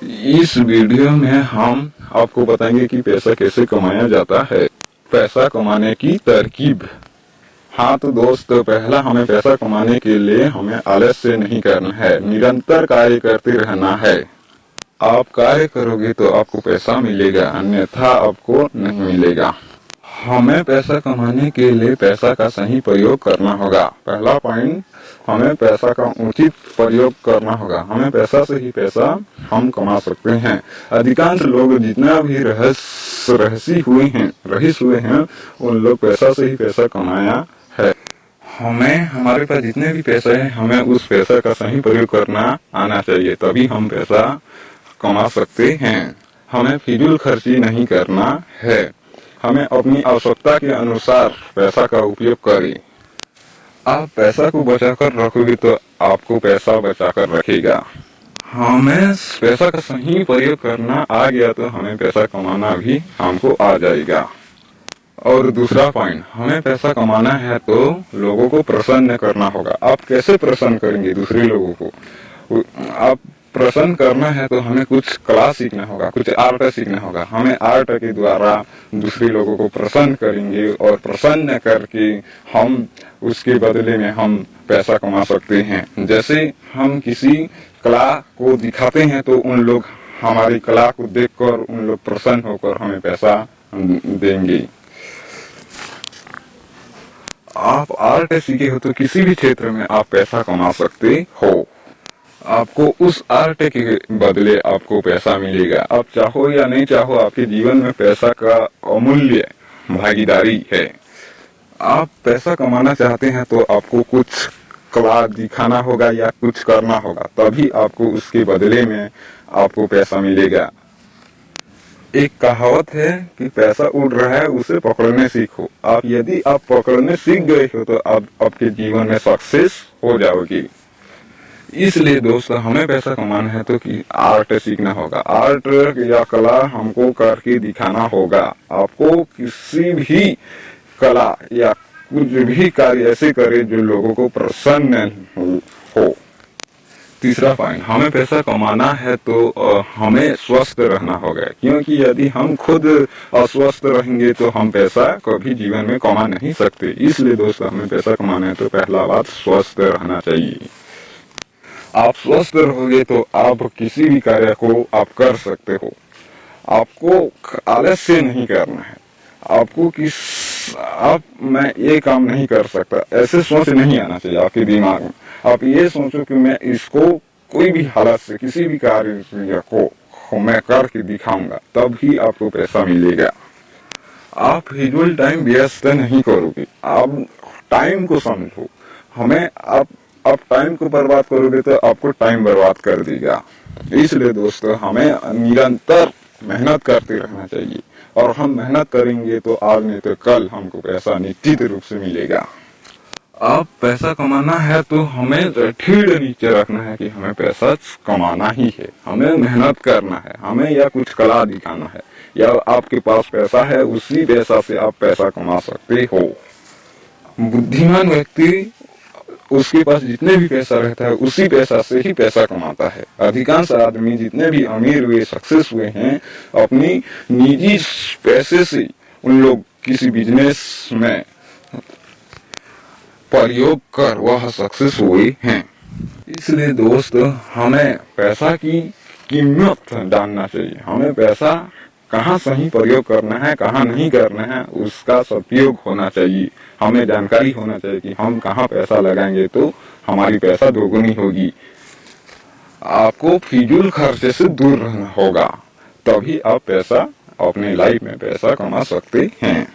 इस वीडियो में हम आपको बताएंगे कि पैसा कैसे कमाया जाता है, पैसा कमाने की तरकीब। हाँ तो दोस्त, पहला हमें पैसा कमाने के लिए हमें आलस्य नहीं करना है, निरंतर कार्य करते रहना है। आप कार्य करोगे तो आपको पैसा मिलेगा, अन्यथा आपको नहीं मिलेगा। हमें पैसा कमाने के लिए पैसा का सही प्रयोग करना होगा। पहला पॉइंट, हमें पैसा का उचित प्रयोग करना होगा। हमें पैसा से ही पैसा हम कमा सकते हैं। अधिकांश लोग जितना भी रईस हुए हैं उन लोग पैसा से ही पैसा कमाया है। हमें हमारे पास जितने भी पैसे हैं, हमें उस पैसा का सही प्रयोग करना आना चाहिए, तभी हम पैसा कमा सकते हैं। हमें फिजूल खर्ची नहीं करना है। हमें अपनी आवश्यकता के अनुसार पैसा का उपयोग करें। आप पैसा को बचाकर रखोगे तो आपको पैसा बचाकर रखेगा। हमें पैसा का सही प्रयोग करना आ गया तो हमें पैसा कमाना भी हमको आ जाएगा। और दूसरा पॉइंट, हमें पैसा कमाना है तो लोगों को प्रसन्न करना होगा। आप कैसे प्रसन्न करेंगे दूसरे लोगों को? आप प्रसन्न करना है तो हमें कुछ कला सीखना होगा, कुछ आर्ट सीखना होगा। हमें आर्ट के द्वारा दूसरे लोगों को प्रसन्न करेंगे और प्रसन्न करके हम उसके बदले में हम पैसा कमा सकते हैं। जैसे हम किसी कला को दिखाते हैं तो उन लोग हमारी कला को देखकर उन लोग प्रसन्न होकर हमें पैसा देंगे। आप आर्ट सीखे हो तो किसी भी क्षेत्र में आप पैसा कमा सकते हो। आपको उस आर्ट के बदले आपको पैसा मिलेगा। आप चाहो या नहीं चाहो, आपके जीवन में पैसा का अमूल्य भागीदारी है। आप पैसा कमाना चाहते हैं तो आपको कुछ कला दिखाना होगा या कुछ करना होगा, तभी आपको उसके बदले में आपको पैसा मिलेगा। एक कहावत है कि पैसा उड़ रहा है उसे पकड़ने सीखो। यदि आप पकड़ने सीख गए हो तो आप आपके जीवन में सक्सेस हो जाओगे। इसलिए दोस्तों, हमें पैसा कमाना है तो कि आर्ट सीखना होगा। आर्ट या कला हमको करके दिखाना होगा। आपको किसी भी कला या कुछ भी कार्य ऐसे करे जो लोगों को प्रसन्न हो। तीसरा पॉइंट, हमें पैसा कमाना है तो हमें स्वस्थ रहना होगा, क्योंकि यदि हम खुद अस्वस्थ रहेंगे तो हम पैसा कभी जीवन में कमा नहीं सकते। इसलिए दोस्तों, हमें पैसा कमाना है तो पहला बात स्वस्थ रहना चाहिए। आप स्वस्थ रहोगे तो आप किसी भी कार्य को आप कर सकते हो। आपको आलस्य नहीं करना है। मैं ये काम नहीं कर सकता, ऐसे सोच नहीं आना चाहिए आपके दिमाग में। आप ये सोचो कि मैं इसको कोई भी हालत से किसी भी कार्य को मैं करके दिखाऊंगा, तभी आपको पैसा मिलेगा। आप फिजूल टाइम व्यस्त नहीं करोगे। आप टाइम को समझो। आप टाइम को बर्बाद करोगे तो आपको टाइम बर्बाद कर देगा। इसलिए दोस्तों, हमें निरंतर मेहनत करते रहना चाहिए, और हम मेहनत करेंगे तो आज नहीं तो कल हमको पैसा निश्चित रूप से मिलेगा। अब पैसा कमाना है तो हमें ढीढ़ नीचे रखना है कि हमें पैसा कमाना ही है। हमें मेहनत करना है, हमें या कुछ कला दिखाना है, या आपके पास पैसा है उसी पैसा से आप पैसा कमा सकते हो। बुद्धिमान व्यक्ति, उसके पास जितने भी पैसा रहता है उसी पैसा से ही पैसा कमाता है। अधिकांश आदमी जितने भी अमीर हुए, सक्सेस हुए हैं, अपनी निजी पैसे से उन लोग किसी बिजनेस में प्रयोग कर वह सक्सेस हुए हैं। इसलिए दोस्त, हमें पैसा की कीमत जानना चाहिए। हमें पैसा कहाँ सही प्रयोग करना है, कहाँ नहीं करना है, उसका सदुपयोग होना चाहिए। हमें जानकारी होना चाहिए कि हम कहाँ पैसा लगाएंगे तो हमारी पैसा दोगुनी होगी। आपको फिजूल खर्चे से दूर रहना होगा, तभी आप पैसा अपने लाइफ में पैसा कमा सकते हैं।